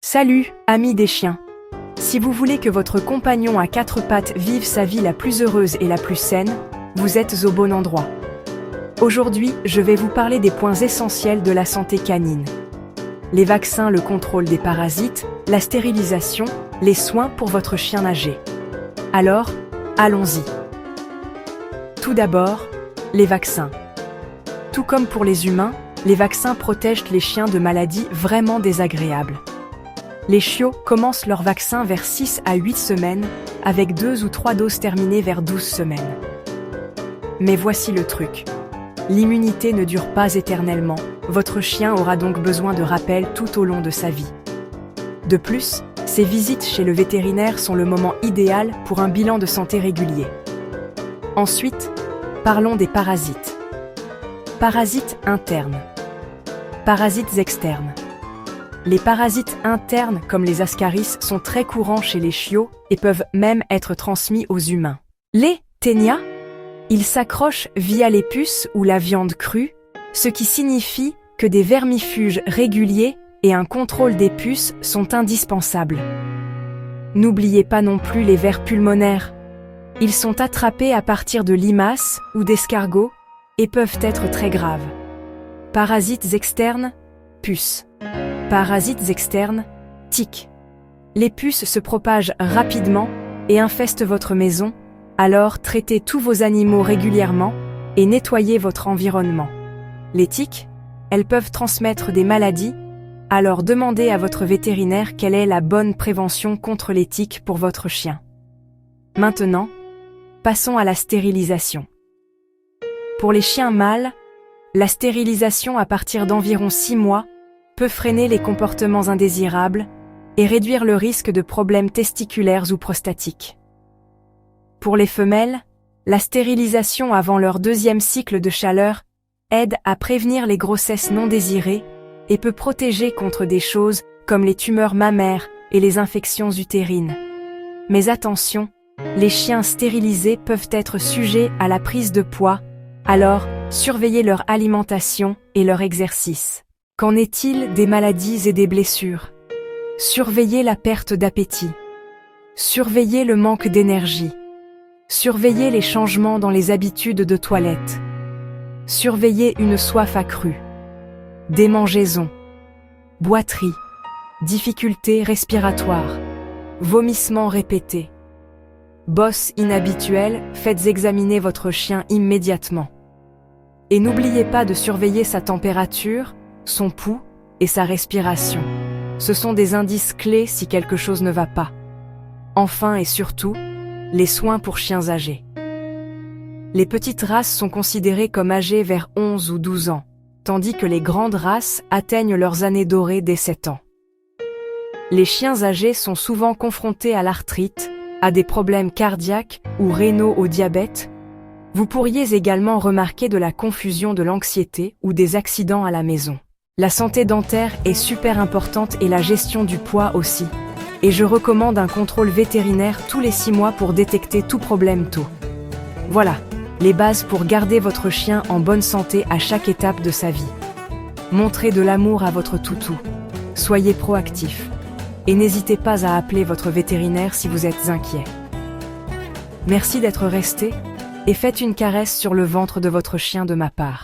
Salut, amis des chiens. Si vous voulez que votre compagnon à quatre pattes vive sa vie la plus heureuse et la plus saine, vous êtes au bon endroit. Aujourd'hui, je vais vous parler des points essentiels de la santé canine. Les vaccins, le contrôle des parasites, la stérilisation, les soins pour votre chien âgé. Alors, allons-y. Tout d'abord, les vaccins. Tout comme pour les humains, les vaccins protègent les chiens de maladies vraiment désagréables. Les chiots commencent leur vaccin vers 6 à 8 semaines, avec 2 ou 3 doses terminées vers 12 semaines. Mais voici le truc. L'immunité ne dure pas éternellement, votre chien aura donc besoin de rappels tout au long de sa vie. De plus, ces visites chez le vétérinaire sont le moment idéal pour un bilan de santé régulier. Ensuite, parlons des parasites. Parasites internes. Parasites externes. Les parasites internes, comme les ascaris, sont très courants chez les chiots et peuvent même être transmis aux humains. Les ténias, ils s'accrochent via les puces ou la viande crue, ce qui signifie que des vermifuges réguliers et un contrôle des puces sont indispensables. N'oubliez pas non plus les vers pulmonaires. Ils sont attrapés à partir de limaces ou d'escargots et peuvent être très graves. Parasites externes, puces. Parasites externes, tiques. Les puces se propagent rapidement et infestent votre maison, alors traitez tous vos animaux régulièrement et nettoyez votre environnement. Les tiques, elles peuvent transmettre des maladies, alors demandez à votre vétérinaire quelle est la bonne prévention contre les tiques pour votre chien. Maintenant, passons à la stérilisation. Pour les chiens mâles, la stérilisation à partir d'environ 6 mois peut freiner les comportements indésirables et réduire le risque de problèmes testiculaires ou prostatiques. Pour les femelles, la stérilisation avant leur deuxième cycle de chaleur aide à prévenir les grossesses non désirées et peut protéger contre des choses comme les tumeurs mammaires et les infections utérines. Mais attention, les chiens stérilisés peuvent être sujets à la prise de poids, alors surveillez leur alimentation et leur exercice. Qu'en est-il des maladies et des blessures? Surveillez la perte d'appétit. Surveillez le manque d'énergie. Surveillez les changements dans les habitudes de toilette. Surveillez une soif accrue. Démangeaisons. Boiterie. Difficultés respiratoires. Vomissements répétés. Bosses inhabituelles, faites examiner votre chien immédiatement. Et n'oubliez pas de surveiller sa température, son pouls et sa respiration. Ce sont des indices clés si quelque chose ne va pas. Enfin et surtout, les soins pour chiens âgés. Les petites races sont considérées comme âgées vers 11 ou 12 ans, tandis que les grandes races atteignent leurs années dorées dès 7 ans. Les chiens âgés sont souvent confrontés à l'arthrite, à des problèmes cardiaques ou rénaux au diabète. Vous pourriez également remarquer de la confusion, de l'anxiété ou des accidents à la maison. La santé dentaire est super importante et la gestion du poids aussi. Et je recommande un contrôle vétérinaire tous les 6 mois pour détecter tout problème tôt. Voilà, les bases pour garder votre chien en bonne santé à chaque étape de sa vie. Montrez de l'amour à votre toutou. Soyez proactif. Et n'hésitez pas à appeler votre vétérinaire si vous êtes inquiet. Merci d'être resté et faites une caresse sur le ventre de votre chien de ma part.